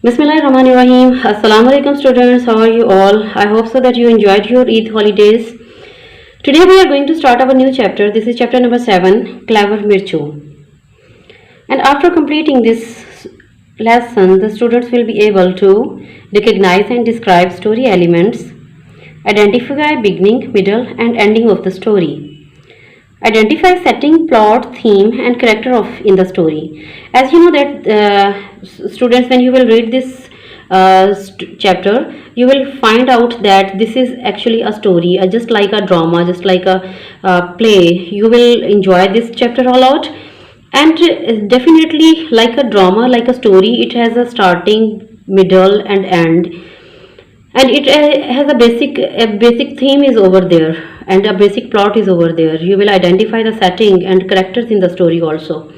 Bismillahirrahmanirrahim. Assalamu alaikum students. How are you all? I hope so that you enjoyed your Eid holidays. Today we are going to start our new chapter. This is chapter number 7, Clever Mirchu. And after completing this lesson, the students will be able to recognize and describe story elements, identify beginning, middle and ending of the story. Identify setting, plot, theme and character of in the story. As you know that students, when you will read this chapter, you will find out that this is actually a story, just like a drama, just like a play. You will enjoy this chapter a lot, and definitely like a drama, like a story, it has a starting, middle and end, and it has a basic theme is over there and a basic plot is over there. You will identify the setting and characters in the story also,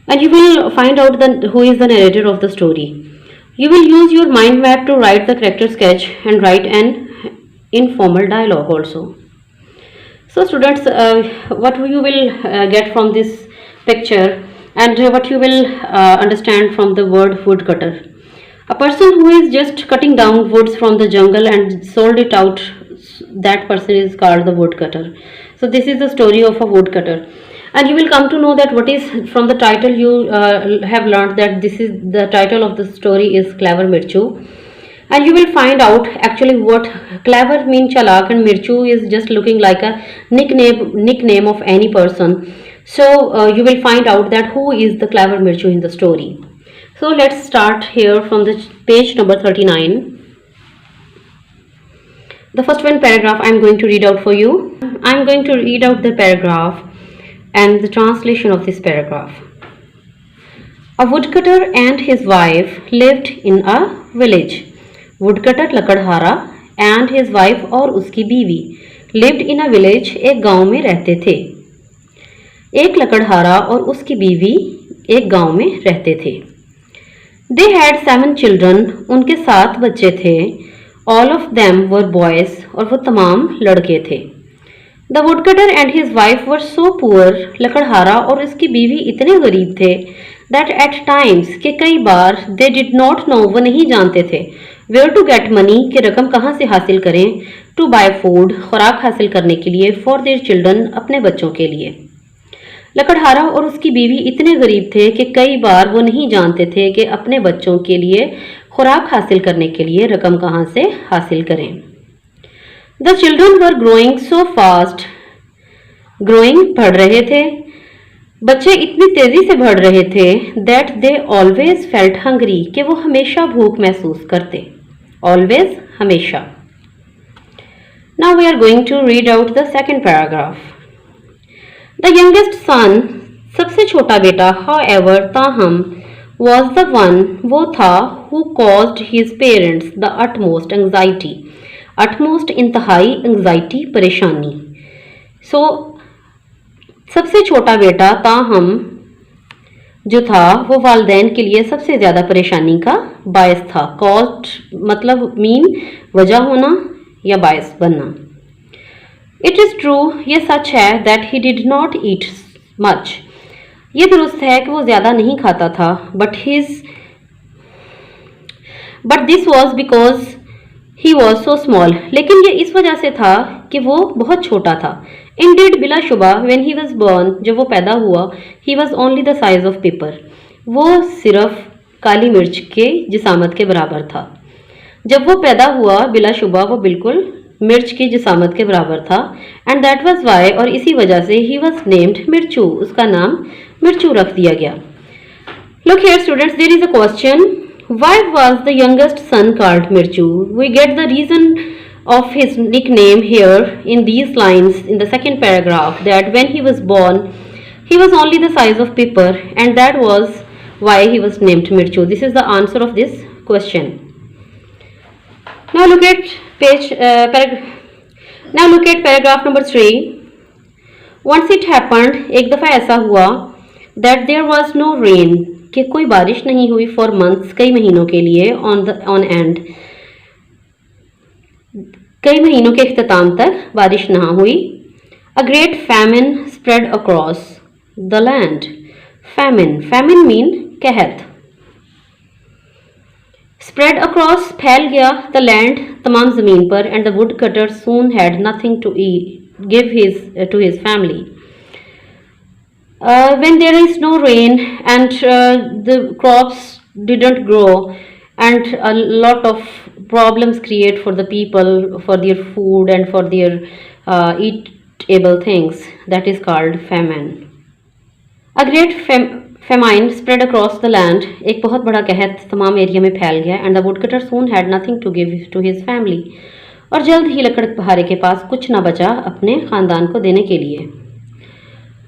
and you will find out who is the narrator of the story. You will use your mind map to write the character sketch and write an informal dialogue also. So students, what you will get from this picture, and what you will understand from the word woodcutter. A person who is just cutting down woods from the jungle and sold it out, that person is called the woodcutter. So this is the story of a woodcutter, and you will come to know that what is from the title. You have learned that this is the title of the story is Clever Mirchu, and you will find out actually what clever means chalak, and Mirchu is just looking like a nickname of any person. So you will find out that who is the clever Mirchu in the story. So let's start here from the page number 39. The first one paragraph I am going to read out for you. I am going to read out the paragraph and the translation of this paragraph. A woodcutter and his wife lived in a village. Woodcutter लकड़हारा and his wife और उसकी बीवी lived in a village, एक गांव में रहते थे. एक लकड़हारा और उसकी बीवी एक गांव में रहते थे. They had 7 children. उनके 7 बच्चे थे. All of them were boys. और वो तमाम लड़के थे. The woodcutter and his wife were so poor. लकड़हारा और उसकी बीवी इतने गरीब थे that at times के कई बार they did not know, वो नहीं जानते थे where to get money, कि रकम कहाँ से हासिल करें, to buy food, खुराक हासिल करने के लिए, for their children, अपने बच्चों के लिए. लकड़हारा और उसकी बीवी इतने गरीब थे कि कई बार वो नहीं जानते थे कि अपने बच्चों के लिए खुराक हासिल करने के लिए रकम कहाँ से हासिल करें. The children were growing so fast. Growing बढ़ रहे थे. बच्चे इतनी तेजी से बढ़ रहे थे that they always felt hungry, कि वो हमेशा भूख महसूस करते. ऑलवेज, हमेशा. Now we are going to read out the second paragraph. The youngest son, सबसे छोटा बेटा, however, ताहम, was the one, वो था, who caused his parents the utmost anxiety. utmost इंतहाई anxiety, परेशानी. So सबसे छोटा बेटा ताहम जो था वो वालदैन के लिए सबसे ज़्यादा परेशानी का बायस था. caused मतलब मीन वजह होना या बायस बनना. इट इज़ ट्रू, ये सच है, that he did not eat much, ये दुरुस्त है कि वो ज़्यादा नहीं खाता था, but this was because he was so small, लेकिन ये इस वजह से था कि वो बहुत छोटा था. इंडीड, बिलाशुबा, व्हेन ही वॉज बॉर्न, जब वो पैदा हुआ, he was only the size of pepper, वो सिर्फ काली मिर्च के जिसामत के बराबर था. जब वो पैदा हुआ, बिलाशुबा वो बिल्कुल मिर्च की जिसामत के बराबर था. एंड दैट वाज वाई, और इसी वजह से ही वॉज नेम्ड मिर्चू, उसका नाम मिर्चू रख दिया गया. Look here students, there is a question, why was the youngest son called मिर्चू? We get the reason of his nickname here in these lines in the second paragraph, that when he was born he was only the size of paper, and that was why he was named Mirchu. This is the answer of this question. Now look at now look at paragraph number 3. Once it happened, एक दफ़ा ऐसा हुआ, that there was no rain, कि कोई बारिश नहीं हुई, for months, कई महीनों के लिए, on end, कई महीनों के इख्तिताम तक बारिश ना हुई. A great famine spread across the land. Famine mean कहत. स्प्रेड अक्रॉस फैल गया द लैंड तमाम ज़मीन पर and the woodcutter soon had nothing to give his to his family. When there is no rain and the crops didn't grow and a lot of problems create for the people for their food and for their eatable things, that is called famine. A great famine spread across the land. एक बहुत बड़ा कहत तमाम area में फैल गया and the woodcutter soon had nothing to give to his family. और जल्द ही लकड़ बहारे के पास कुछ ना बचा अपने खानदान को देने के लिए.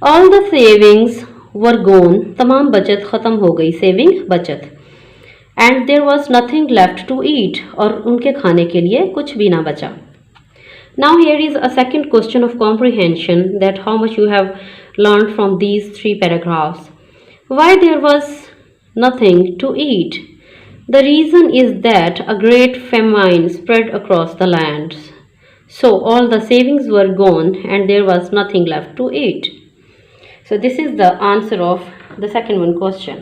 All the savings were gone. तमाम बचत ख़त्म हो गई. सेविंग बचत. And there was nothing left to eat. और उनके खाने के लिए कुछ भी ना बचा. Now here is a second question of comprehension, that how much you have learned from these 3 paragraphs. Why there was nothing to eat? The reason is that a great famine spread across the land. So all the savings were gone and there was nothing left to eat. So this is the answer of the second one question.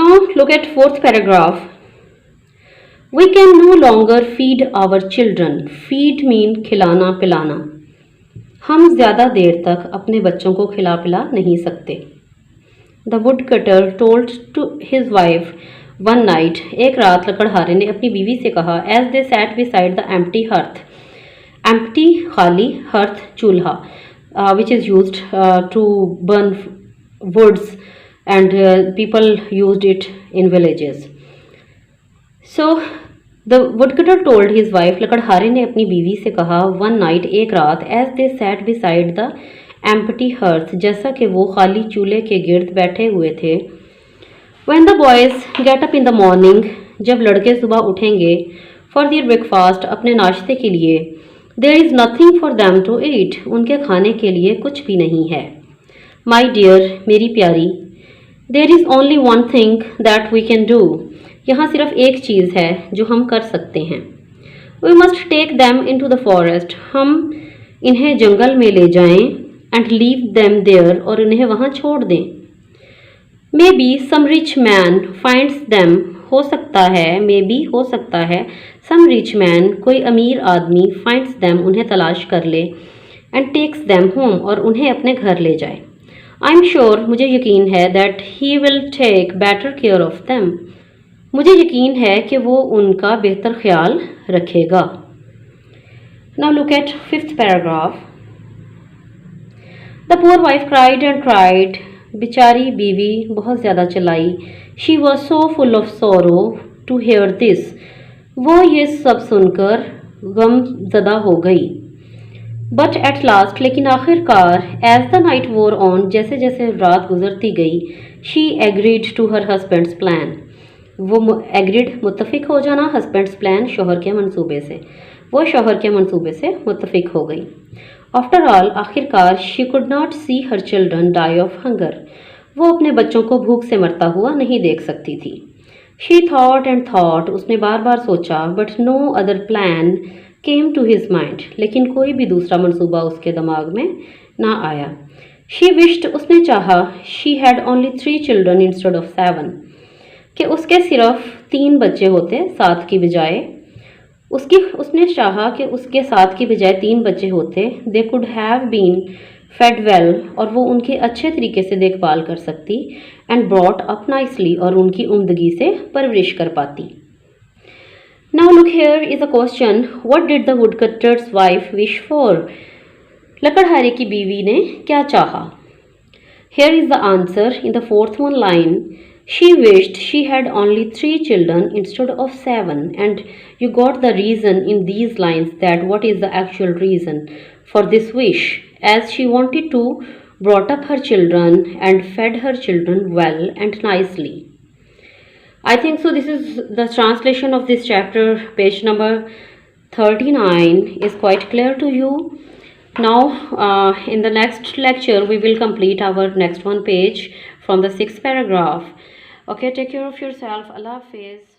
Now look at 4th paragraph. We can no longer feed our children. Feed mean खिलाना पिलाना. हम ज़्यादा देर तक अपने बच्चों को खिला पिला नहीं सकते. The woodcutter told to his wife one night. एक रात लकड़हारे ने अपनी बीवी से कहा as they sat beside the empty hearth. Empty खाली, hearth चूल्हा. Which is used to burn woods and people used it in villages. So the woodcutter told his wife, लकड़हारे ने अपनी बीवी से कहा one night एक रात as they sat beside the empty hearth, जैसा कि वो खाली चूल्हे के गिर्द बैठे हुए थे. When the boys get up in the morning, जब लड़के सुबह उठेंगे for their breakfast, अपने नाश्ते के लिए, There is nothing for them to eat. उनके खाने के लिए कुछ भी नहीं है. My dear, मेरी प्यारी, there is only one thing that we can do. यहाँ सिर्फ एक चीज़ है जो हम कर सकते हैं. We must take them into the forest. हम इन्हें जंगल में ले जाएं and leave them there और उन्हें वहाँ छोड़ दें. Maybe some rich man finds them. हो सकता है, maybe हो सकता है, some rich man कोई अमीर आदमी finds them उन्हें तलाश कर ले and takes them home और उन्हें अपने घर ले जाए. I'm sure मुझे यकीन है that he will take better care of them. मुझे यकीन है कि वो उनका बेहतर ख्याल रखेगा. Now look at 5th paragraph. The poor wife cried and cried. बेचारी बीवी बहुत ज़्यादा चिल्लाई. She was so full of sorrow to hear this. वो ये सब सुनकर गम ज़दा हो गई. But at last, लेकिन आखिरकार, as the night wore on, जैसे जैसे रात गुजरती गई, she agreed to her husband's plan. वो agreed मुत्तफिक हो जाना, husband's plan शौहर के मंसूबे से. वो शौहर के मंसूबे से मुत्तफिक हो गई. After all, आखिरकार, she could not see her children die of hunger. वो अपने बच्चों को भूख से मरता हुआ नहीं देख सकती थी. She thought and thought. उसने बार बार सोचा. But no other plan came to his mind. लेकिन कोई भी दूसरा मंसूबा उसके दिमाग में ना आया. She wished. उसने चाहा. She had only 3 children instead of 7. कि उसके सिर्फ 3 बच्चे होते 7 की बजाय. उसने चाहा कि उसके 7 की बजाय 3 बच्चे होते. They could have been fed well और वो उनकी अच्छे तरीके से देखभाल कर सकती and brought up nicely और उनकी उम्दगी से परवरिश कर पाती. Now look, here is a question. What did the woodcutter's wife wish for? लकड़हारे की बीवी ने क्या चाहा? Here is the answer in the 4th one line. She wished she had only 3 children instead of 7, and you got the reason in these lines, that what is the actual reason for this wish, as she wanted to brought up her children and fed her children well and nicely. I think so. This is the translation of this chapter. Page number 39 is quite clear to you. Now in the next lecture we will complete our next one page from the 6th paragraph. Okay, take care of yourself. Allah Hafiz.